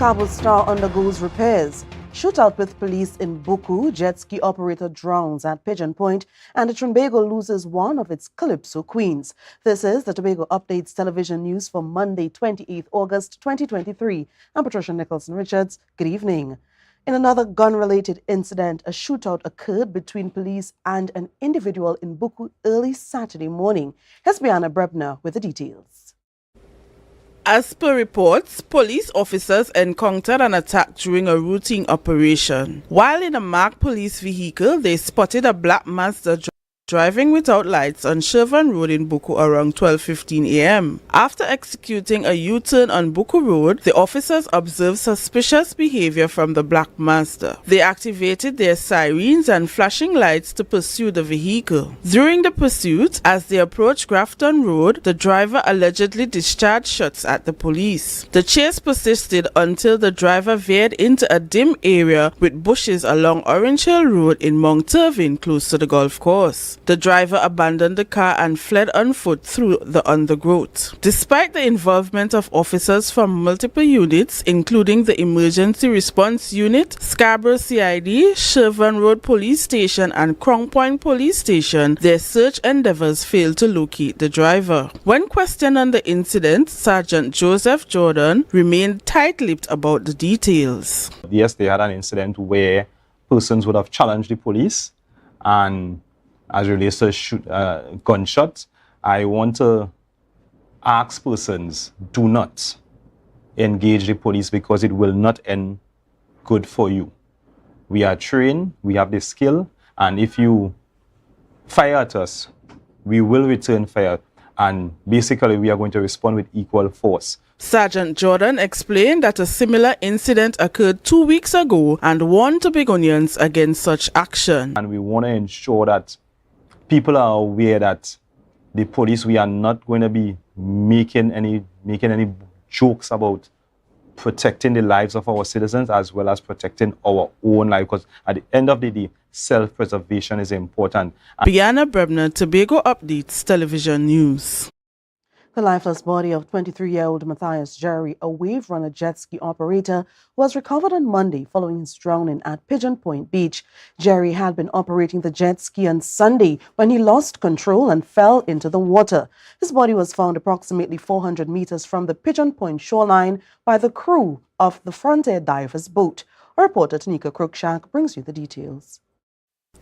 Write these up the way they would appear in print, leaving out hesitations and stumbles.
Cabo Star undergoes repairs. Shootout with police in Buccoo, jet ski operator drowns at Pigeon Point, and the Tobago loses one of its Calypso queens. This is the Tobago Updates television news for Monday, 28th August 2023. I'm Patricia Nicholson-Richards. Good evening. In another gun-related incident, a shootout occurred between police and an individual in Buccoo early Saturday morning. Here's Bianna Brebner with the details. As per reports, police officers encountered an attack during a routine operation. While in a marked police vehicle, they spotted a black Mazda driving without lights on Shervan Road in Buccoo around 12:15 a.m. After executing a U-turn on Buccoo Road, the officers observed suspicious behavior from the black Mazda. They activated their sirens and flashing lights to pursue the vehicle. During the pursuit, as they approached Grafton Road, the driver allegedly discharged shots at the police. The chase persisted until the driver veered into a dim area with bushes along Orange Hill Road in Mount Irving, close to the golf course. The driver abandoned the car and fled on foot through the undergrowth. Despite the involvement of officers from multiple units, including the Emergency Response Unit, Scarborough CID, Shervan Road Police Station and Crown Point Police Station, their search endeavors failed to locate the driver. When questioned on the incident, Sergeant Joseph Jordan remained tight-lipped about the details. Yes, they had an incident where persons would have challenged the police, and as relates to gunshots, I want to ask persons, do not engage the police because it will not end good for you. We are trained, we have the skill, and if you fire at us, we will return fire, and basically we are going to respond with equal force. Sergeant Jordan explained that a similar incident occurred 2 weeks ago and warned Tobagonians against such action. And we want to ensure that people are aware that the police, we are not going to be making any jokes about protecting the lives of our citizens as well as protecting our own life, because at the end of the day, self-preservation is important. Bianna Brebner, Tobago Updates Television News. The lifeless body of 23-year-old Matthias Jerry, a wave runner jet ski operator, was recovered on Monday following his drowning at Pigeon Point Beach. Jerry had been operating the jet ski on Sunday when he lost control and fell into the water. His body was found approximately 400 meters from the Pigeon Point shoreline by the crew of the Frontier Divers boat. Our reporter Tanika Cruikshank brings you the details.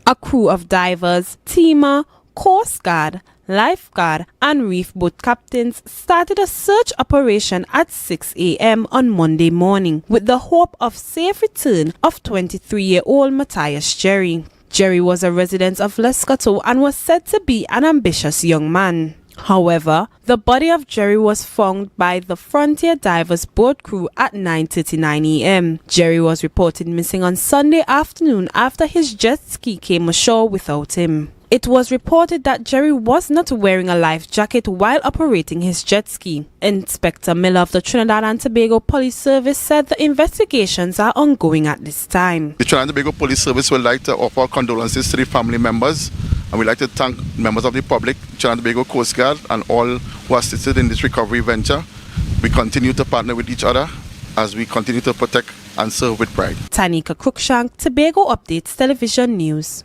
A crew of divers, teamer, Coast Guard, lifeguard and reef boat captains started a search operation at 6 a.m. on Monday morning with the hope of safe return of 23-year-old Matthias Jerry. Jerry was a resident of Lescotto and was said to be an ambitious young man. However, the body of Jerry was found by the Frontier Divers boat crew at 9:39 a.m. Jerry was reported missing on Sunday afternoon after his jet ski came ashore without him. It was reported that Jerry was not wearing a life jacket while operating his jet ski. Inspector Miller of the Trinidad and Tobago Police Service said the investigations are ongoing at this time. The Trinidad and Tobago Police Service would like to offer condolences to the family members, and we'd like to thank members of the public, Trinidad and Tobago Coast Guard, and all who assisted in this recovery venture. We continue to partner with each other as we continue to protect and serve with pride. Tanika Cruikshank, Tobago Updates Television News.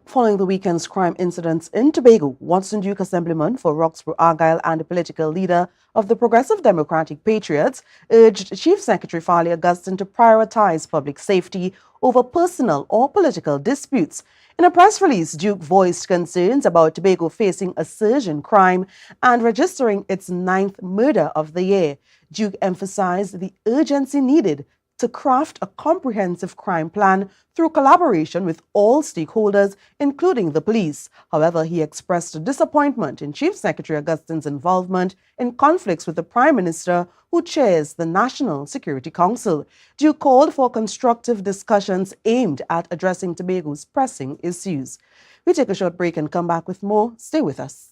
Following the weekend's crime incidents in Tobago, Watson Duke Assemblyman for Roxborough Argyle and the political leader of the Progressive Democratic Patriots urged Chief Secretary Farley Augustine to prioritize public safety over personal or political disputes. In a press release, Duke voiced concerns about Tobago facing a surge in crime and registering its 9th murder of the year. Duke emphasized the urgency needed to craft a comprehensive crime plan through collaboration with all stakeholders, including the police. However, he expressed disappointment in Chief Secretary Augustine's involvement in conflicts with the Prime Minister, who chairs the National Security Council. Duke called for constructive discussions aimed at addressing Tobago's pressing issues. We take a short break and come back with more. Stay with us.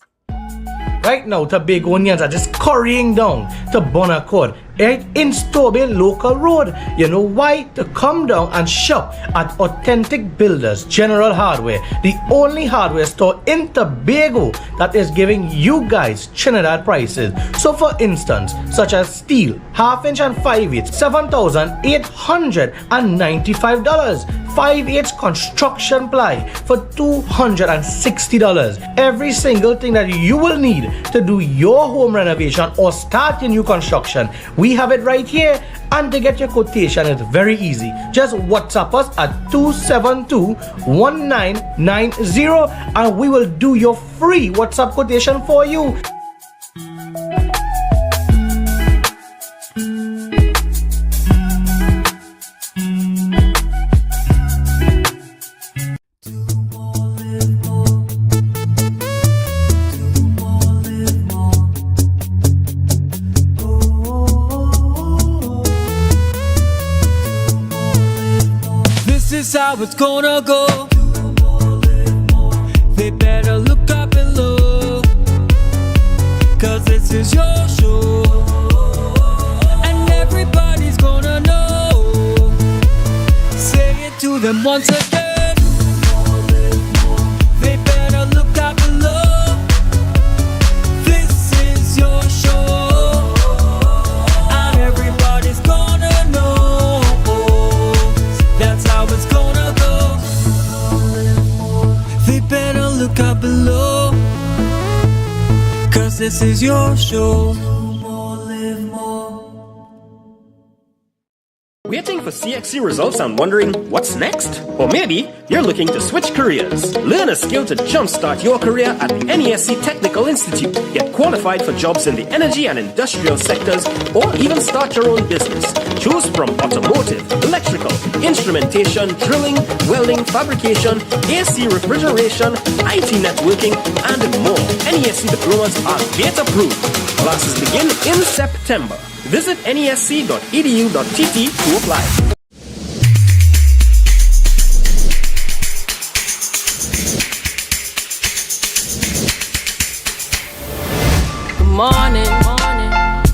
Right now, Tobagonians are just scurrying down to Bon Accord right in Stowbay Local Road. You know why? To come down and shop at Authentic Builders General Hardware, the only hardware store in Tobago that is giving you guys Trinidad prices. So for instance, such as steel, 1/2 inch and 5/8, $7,895. 5/8 construction ply for $260. Every single thing that you will need to do your home renovation or start your new construction, we have it right here. And to get your quotation, it's very easy. Just WhatsApp us at 272-1990 and we will do your free WhatsApp quotation for you. This is how it's gonna go. They better look up below, 'cause this is your show, and everybody's gonna know. Say it to them once again. They better look up below. This is your show, and everybody's gonna know. That's how it's gonna go. They better look up below, 'cause this is your show. Waiting for CXC results and wondering what's next? Or maybe you're looking to switch careers. Learn a skill to jumpstart your career at the NESC Technical Institute. Get qualified for jobs in the energy and industrial sectors, or even start your own business. Choose from automotive, electrical, instrumentation, drilling, welding, fabrication, AC refrigeration, IT networking, and more. NESC diplomas are gate approved. Classes begin in September. Visit nesc.edu.tt to apply. Good morning, morning,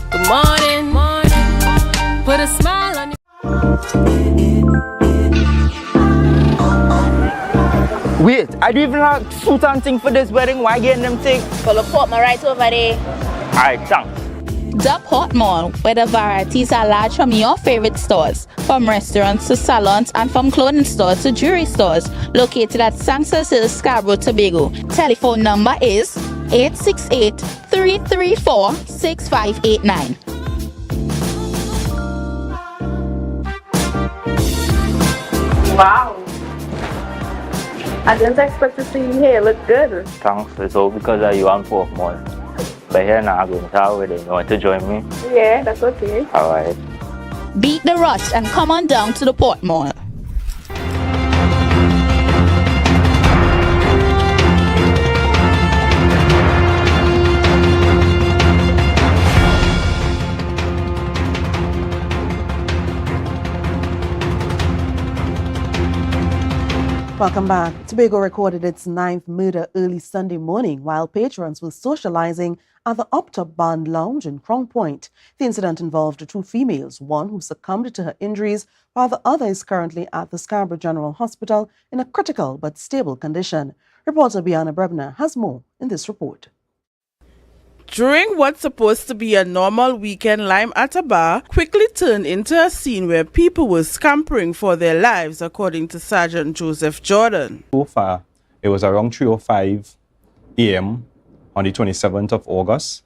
good morning, morning. Put a smile on your... Wait, I don't even have suit and thing for this wedding. Why getting them thing? Well, the Portmore right over there. Alright, thanks. The Portmore, where the varieties are large from your favorite stores, from restaurants to salons and from clothing stores to jewelry stores, located at Sanctus Hill, Scarborough, Tobago. Telephone number is 868-334-6589. Wow. I didn't expect to see you here. Look good. Thanks. It's all because of you and Portmore. But here now, I'm going to have with you. You want to join me? Yeah, that's okay. Alright. Beat the rush and come on down to the Portmore. Welcome back. Tobago recorded its 9th murder early Sunday morning while patrons were socializing at the Uptop Band Lounge in Crown Point. The incident involved 2 females, one who succumbed to her injuries, while the other is currently at the Scarborough General Hospital in a critical but stable condition. Reporter Biana Brebner has more in this report. During what's supposed to be a normal weekend lime at a bar quickly turned into a scene where people were scampering for their lives, according to Sergeant Joseph Jordan. So far, it was around 3:05 a.m. on the 27th of August,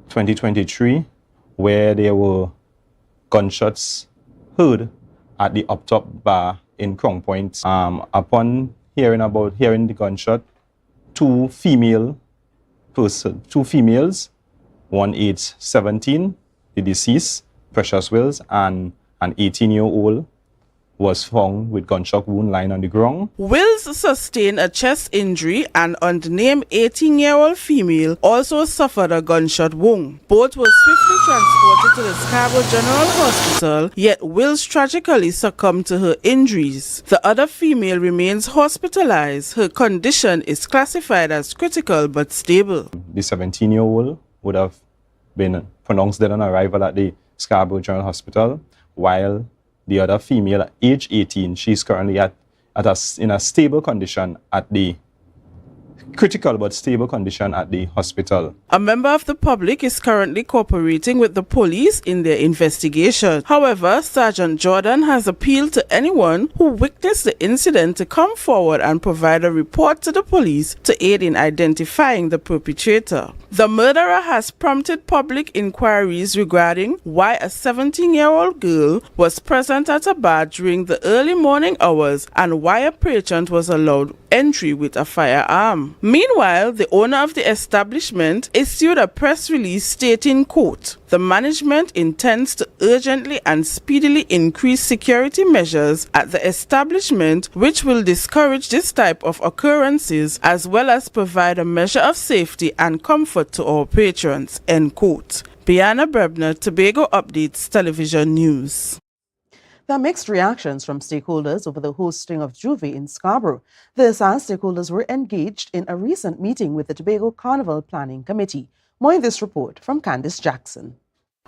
2023, where there were gunshots heard at the Uptop Bar in Crown Point. Upon hearing the gunshot, 2 females, one age 17, the deceased, Precious Wills, and an 18-year-old was found with gunshot wound lying on the ground. Wills sustained a chest injury, and unnamed 18-year-old female also suffered a gunshot wound. Both were swiftly transported to the Scarborough General Hospital, yet Wills tragically succumbed to her injuries. The other female remains hospitalized. Her condition is classified as critical but stable. The 17-year-old would have been pronounced dead on arrival at the Scarborough General Hospital, while the other female, age 18, she's currently in a stable condition at the critical but stable condition at the hospital. A member of the public is currently cooperating with the police in their investigation. However, Sergeant Jordan has appealed to anyone who witnessed the incident to come forward and provide a report to the police to aid in identifying the perpetrator. The murderer has prompted public inquiries regarding why a 17-year-old girl was present at a bar during the early morning hours and why a patron was allowed entry with a firearm. Meanwhile, the owner of the establishment issued a press release stating, quote, "The management intends to urgently and speedily increase security measures at the establishment, which will discourage this type of occurrences as well as provide a measure of safety and comfort to our patrons," end quote. Bianna Brebner, Tobago Updates Television News. There are mixed reactions from stakeholders over the hosting of Juve in Scarborough. This as stakeholders were engaged in a recent meeting with the Tobago Carnival Planning Committee. More in this report from Candice Jackson.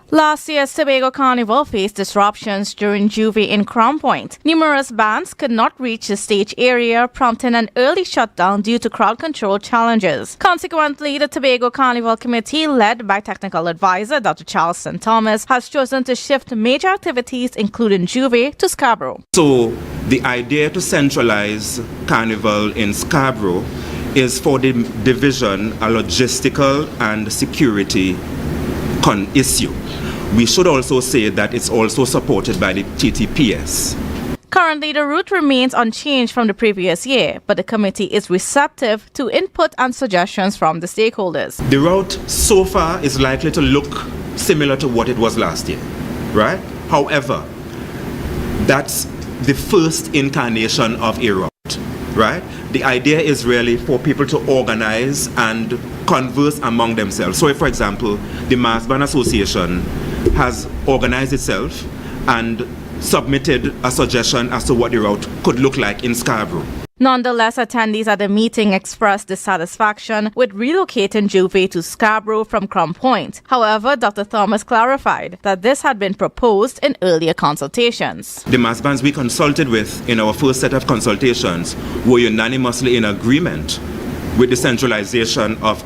Last year's Tobago Carnival faced disruptions during Juve in Crown Point. Numerous bands could not reach the stage area, prompting an early shutdown due to crowd control challenges. Consequently, the Tobago Carnival Committee, led by technical advisor Dr. Charles St. Thomas, has chosen to shift major activities, including Juve, to Scarborough. So, the idea to centralize Carnival in Scarborough is for the division a logistical and security issue. We should also say that it's also supported by the TTPS. Currently, the route remains unchanged from the previous year, but the committee is receptive to input and suggestions from the stakeholders. The route so far is likely to look similar to what it was last year, right? However, that's the first incarnation of a route, right? The idea is really for people to organize and converse among themselves. So if, for example, the Mass Band Association has organized itself and submitted a suggestion as to what the route could look like in Scarborough. Nonetheless, attendees at the meeting expressed dissatisfaction with relocating Juve to Scarborough from Crown Point. However, Dr. Thomas clarified that this had been proposed in earlier consultations. The mass bands we consulted with in our first set of consultations were unanimously in agreement with the centralization of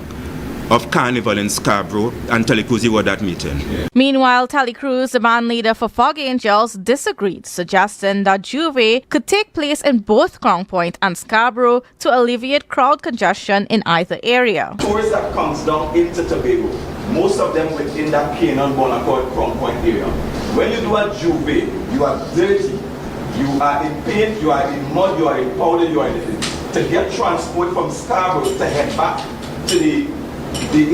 Carnival in Scarborough, and Telecruise were that meeting. Meanwhile, Telecruise, the band leader for Fog Angels, disagreed, suggesting that Juve could take place in both Crown Point and Scarborough to alleviate crowd congestion in either area. Tourists that comes down into Tobago, most of them within that Canaan Bonaccord Crown Point area. When you do a Juve, you are dirty, you are in paint, you are in mud, you are in powder, you are in anything. To get transport from Scarborough to head back to the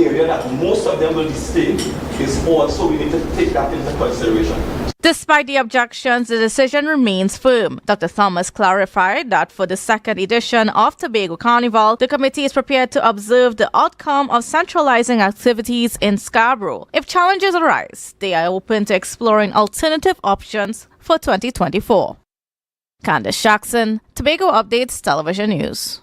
area that most of them will be staying is also, we need to take that into consideration. Despite the objections, the decision remains firm. Dr. Thomas clarified that for the second edition of Tobago Carnival, the committee is prepared to observe the outcome of centralizing activities in Scarborough. If challenges arise, they are open to exploring alternative options for 2024. Candice Jackson, Tobago Updates Television News.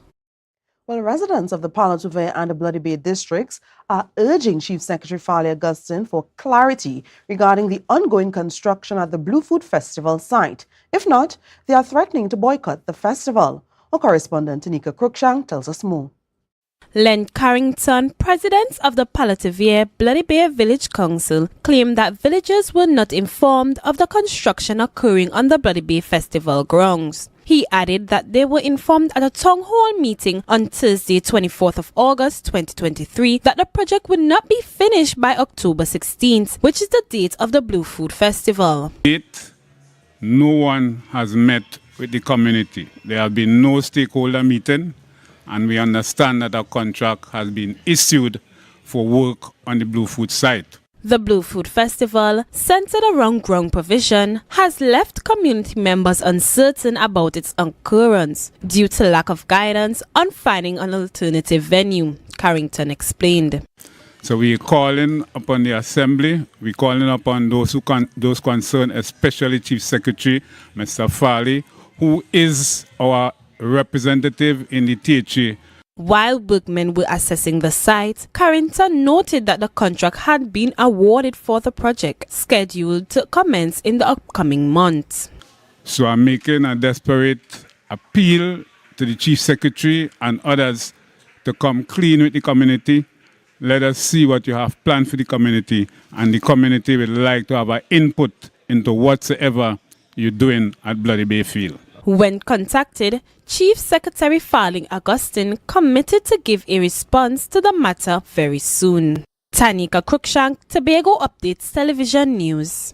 Well, residents of the Palatouve and the Bloody Bay districts are urging Chief Secretary Farley Augustine for clarity regarding the ongoing construction at the Blue Food Festival site. If not, they are threatening to boycott the festival. Our correspondent Tanika Cruikshank tells us more. Len Carrington, president of the Palatouve Bloody Bay Village Council, claimed that villagers were not informed of the construction occurring on the Bloody Bay Festival grounds. He added that they were informed at a town hall meeting on Thursday, 24th of August 2023, that the project would not be finished by October 16th, which is the date of the Blue Food Festival. No one has met with the community. There have been no stakeholder meeting, and we understand that a contract has been issued for work on the Blue Food site. The Blue Food Festival, centered around ground provision, has left community members uncertain about its occurrence due to lack of guidance on finding an alternative venue, Carrington explained. So we're calling upon the Assembly, we're calling upon those concerned, especially Chief Secretary, Mr. Farley, who is our representative in the THA, While workmen were assessing the site, Carrington noted that the contract had been awarded for the project, scheduled to commence in the upcoming months. So I'm making a desperate appeal to the Chief Secretary and others to come clean with the community. Let us see what you have planned for the community, and the community would like to have an input into whatsoever you're doing at Bloody Bay Field. When contacted, Chief Secretary Farling Augustine committed to give a response to the matter very soon. Tanika Cruikshank, Tobago Updates Television News.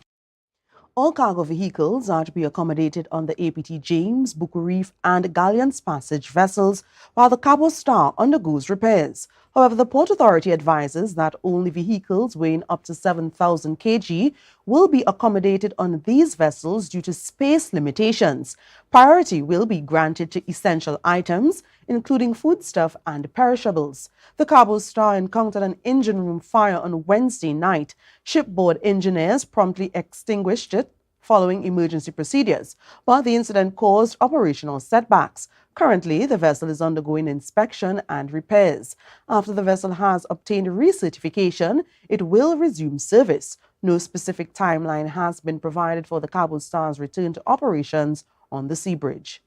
All cargo vehicles are to be accommodated on the APT James, Buccoo Reef and Galleon's Passage vessels, while the Cabo Star undergoes repairs. However, the Port Authority advises that only vehicles weighing up to 7,000 kg will be accommodated on these vessels due to space limitations. Priority will be granted to essential items, including foodstuff and perishables. The Cabo Star encountered an engine room fire on Wednesday night. Shipboard engineers promptly extinguished it following emergency procedures, but the incident caused operational setbacks. Currently, the vessel is undergoing inspection and repairs. After the vessel has obtained recertification, it will resume service. No specific timeline has been provided for the Cabo Star's return to operations on the sea bridge.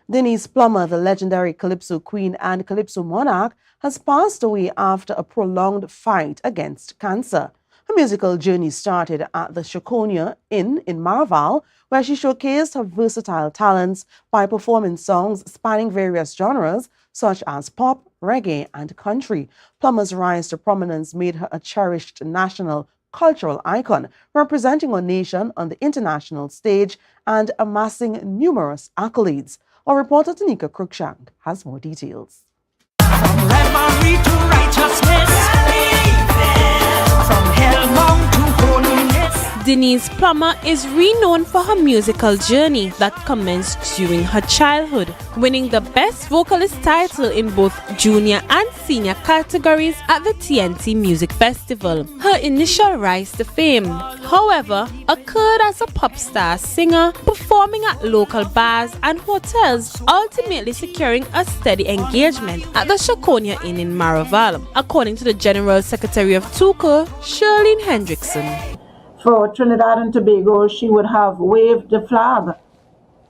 Denise Plummer, the legendary Calypso Queen and Calypso Monarch, has passed away after a prolonged fight against cancer. Her musical journey started at the Shakonia Inn in Maraval, where she showcased her versatile talents by performing songs spanning various genres such as pop, reggae, and country. Plummer's rise to prominence made her a cherished national cultural icon, representing our nation on the international stage and amassing numerous accolades. Our reporter Tanika Cruikshank has more details. Denise Plummer is renowned for her musical journey that commenced during her childhood, winning the Best Vocalist title in both junior and senior categories at the TNT Music Festival. Her initial rise to fame, however, occurred as a pop star singer, performing at local bars and hotels, ultimately securing a steady engagement at the Shakonia Inn in Maraval, according to the General Secretary of TUCO, Shirlene Hendrickson. For Trinidad and Tobago, she would have waved the flag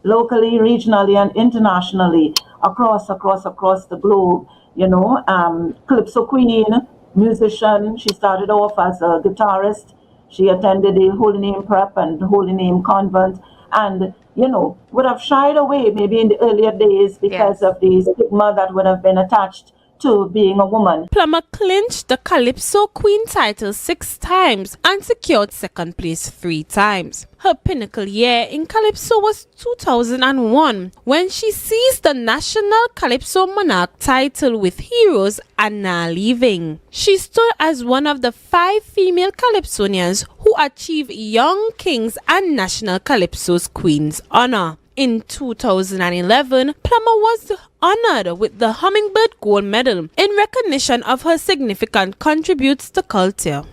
locally, regionally, and internationally across the globe. You know, Calypso Queen, musician. She started off as a guitarist. She attended the Holy Name Prep and Holy Name Convent, and you know, would have shied away maybe in the earlier days because of the stigma that would have been attached to being a woman. Plummer clinched the Calypso Queen title 6 times and secured second place 3 times. Her pinnacle year in Calypso was 2001, when she seized the National Calypso Monarch title with Heroes and Now Leaving. She stood as one of the 5 female Calypsonians who achieved Young Kings and National Calypso's Queen's honor. In 2011, Plummer was honored with the Hummingbird Gold Medal in recognition of her significant contributions to culture.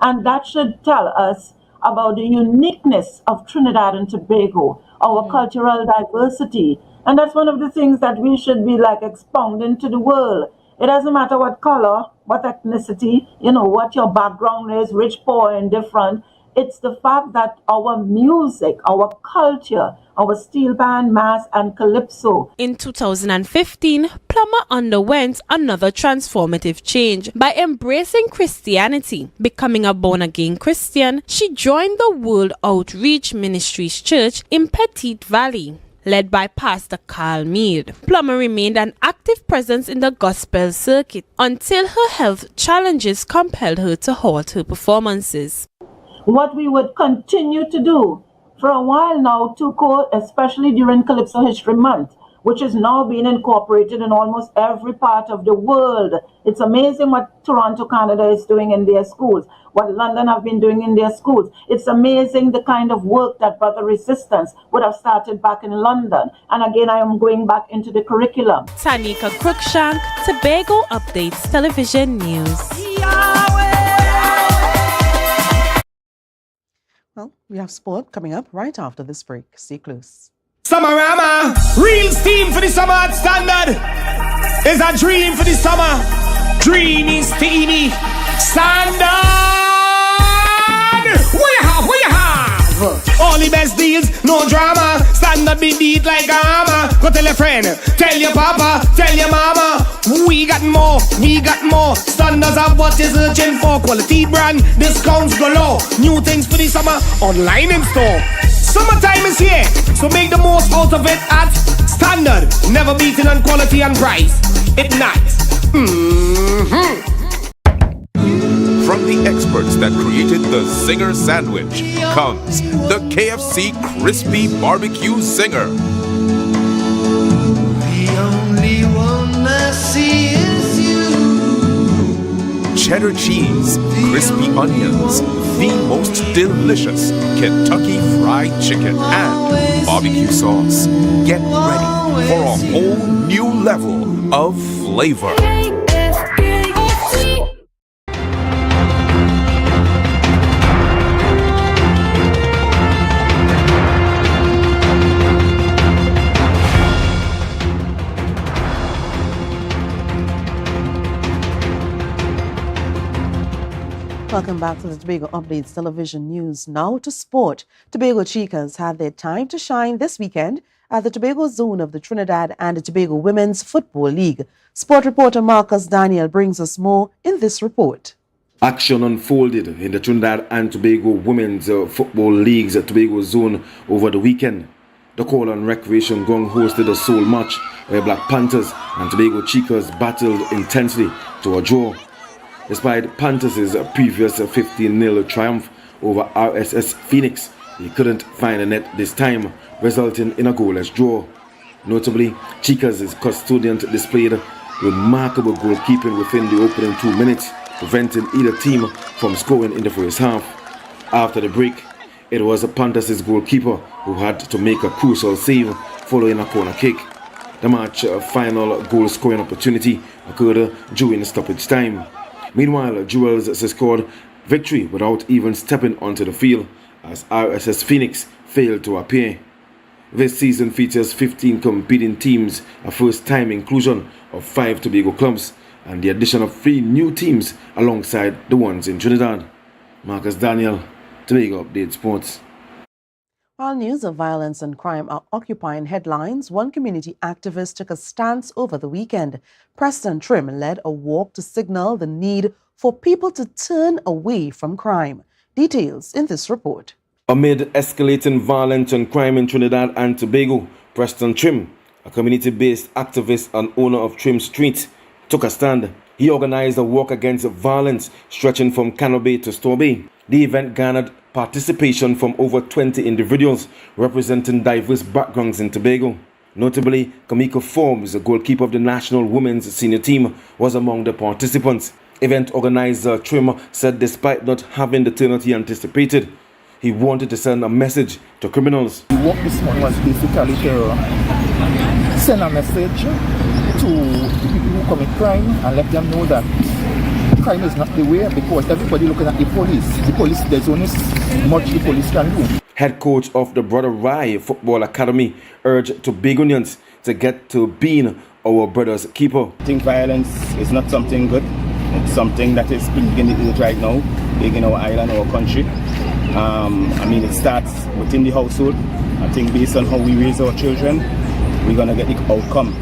And that should tell us about the uniqueness of Trinidad and Tobago, our cultural diversity. And that's one of the things that we should be like expounding to the world. It doesn't matter what color, what ethnicity, you know, what your background is, rich, poor, indifferent. It's the fact that our music, our culture, our steel band, mass, and calypso. In 2015, Plummer underwent another transformative change by embracing Christianity. Becoming a born-again Christian, she joined the World Outreach Ministries Church in Petite Valley, led by Pastor Carl Mead. Plummer remained an active presence in the gospel circuit until her health challenges compelled her to halt her performances. What we would continue to do for a while now, TUCO, especially during Calypso History Month, which is now being incorporated in almost every part of the world. It's amazing what Toronto, Canada is doing in their schools, what London have been doing in their schools. It's amazing the kind of work that Brother Resistance would have started back in London. And again, I am going back into the curriculum. Tanika Cruikshank, Tobago Updates Television News. Well, we have sport coming up right after this break. Stay close. Summerama, real steam for the summer standard. It's a dream for the summer. Dream is steamy. Standard. What you have? All the best deals, no drama. Standard be beat like a hammer. Go tell your friend, tell your papa, tell your mama. We got more. Standards have what you're searching for. Quality brand, discounts galore. New things for the summer, online in store. Summertime is here, so make the most out of it at Standard. Never beaten on quality and price. It's nice. From the experts that created the Zinger sandwich comes the KFC Crispy Barbecue Zinger. The only one I see is you. Cheddar cheese, crispy onions, the most delicious Kentucky Fried Chicken, and barbecue sauce. Get ready for a whole new level of flavor. Welcome back to the Tobago Updates Television News. Now to sport. Tobago Chicas had their time to shine this weekend at the Tobago Zone of the Trinidad and Tobago Women's Football League. Sport reporter Marcus Daniel brings us more in this report. Action unfolded in the Trinidad and Tobago Women's Football League's Tobago Zone over the weekend. The Call on Recreation Gong hosted a sole match where Black Panthers and Tobago Chicas battled intensely to a draw. Despite Panthers' previous 15-0 triumph over RSS Phoenix, they couldn't find a net this time, resulting in a goalless draw. Notably, Chicas' custodian displayed remarkable goalkeeping within the opening 2 minutes, preventing either team from scoring in the first half. After the break, it was Panthers' goalkeeper who had to make a crucial save following a corner kick. The match final goal scoring opportunity occurred during stoppage time. Meanwhile, Jewels scored victory without even stepping onto the field as RSS Phoenix failed to appear. This season features 15 competing teams, a first-time inclusion of 5 Tobago clubs, and the addition of 3 new teams alongside the ones in Trinidad. Marcus Daniel, Tobago Update Sports. While news of violence and crime are occupying headlines, one community activist took a stance over the weekend. Preston Trim led a walk to signal the need for people to turn away from crime. Details in this report. Amid escalating violence and crime in Trinidad and Tobago, Preston Trim, a community-based activist and owner of Trim Street, took a stand. He organized a walk against violence stretching from Cano Bay to Store Bay. The event garnered participation from over 20 individuals representing diverse backgrounds in Tobago. Notably, Kamika Forbes, the goalkeeper of the national women's senior team, was among the participants. Event organizer Trim said despite not having the turnout he anticipated, he wanted to send a message to criminals. The walk this morning was basically to send a message to the people who commit crime and let them know that crime is not the way, because everybody looking at the police, there's only much the police can do. Head coach of the Brother Rye Football Academy urged Tobagonians to get to being our brother's keeper. I think violence is not something good. It's something that is big in it right now, big in our island, our country. It starts within the household. I think based on how we raise our children, we're going to get the outcome.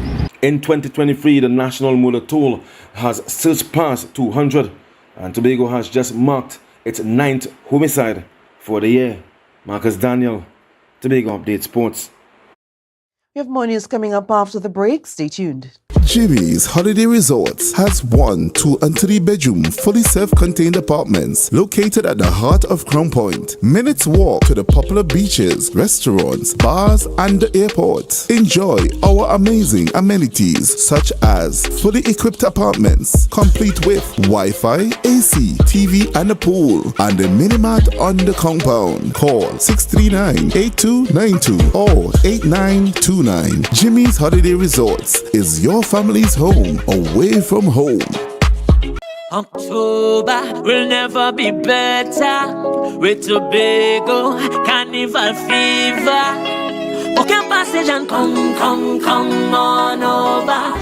In 2023, the national murder toll has surpassed 200, and Tobago has just marked its 9th homicide for the year. Marcus Daniel, Tobago Update Sports. We have more news coming up after the break. Stay tuned. Jimmy's Holiday Resorts has 1, 2 and 3 bedroom fully self-contained apartments located at the heart of Crown Point. Minutes walk to the popular beaches, restaurants, bars and the airport. Enjoy our amazing amenities such as fully equipped apartments complete with Wi-Fi, AC, TV and a pool, and a mini-mart on the compound. Call 639-8292 or 8929. Jimmy's Holiday Resorts is your family's home away from home. October will never be better with Tobago Carnival fever. Okay, passage and come on over.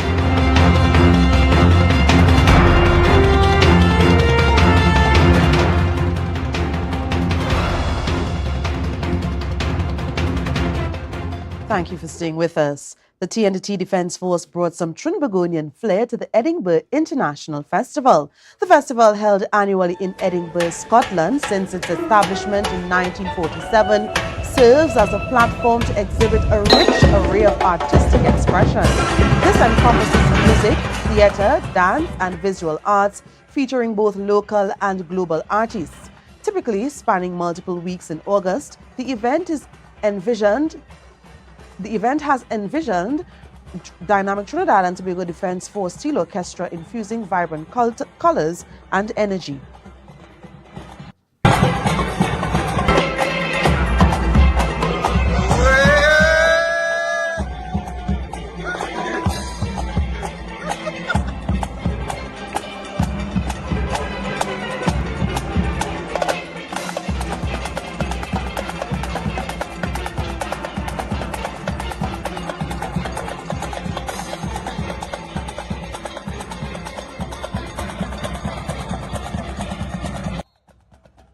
Thank you for staying with us. The TNT Defence Force brought some Trinbagonian flair to the Edinburgh International Festival. The festival, held annually in Edinburgh, Scotland since its establishment in 1947, serves as a platform to exhibit a rich array of artistic expression. This encompasses music, theatre, dance and visual arts, featuring both local and global artists. Typically spanning multiple weeks in August, the event has envisioned dynamic Trinidad and Tobago Defence Force Steel Orchestra infusing vibrant colors and energy.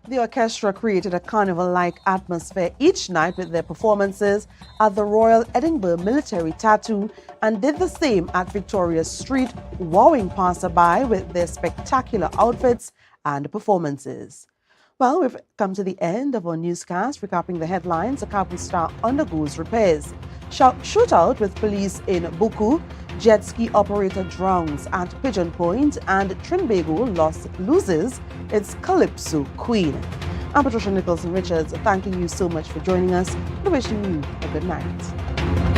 The orchestra created a carnival-like atmosphere each night with their performances at the Royal Edinburgh Military Tattoo and did the same at Victoria Street, wowing passerby with their spectacular outfits and performances. Well, we've come to the end of our newscast. Recapping the headlines, a cable star undergoes repairs. Shootout with police in Buccoo. Jet ski operator drowns at Pigeon Point, and Tobago loses its Calypso Queen. I'm Patricia Nicholson Richards, thanking you so much for joining us and wishing you a good night.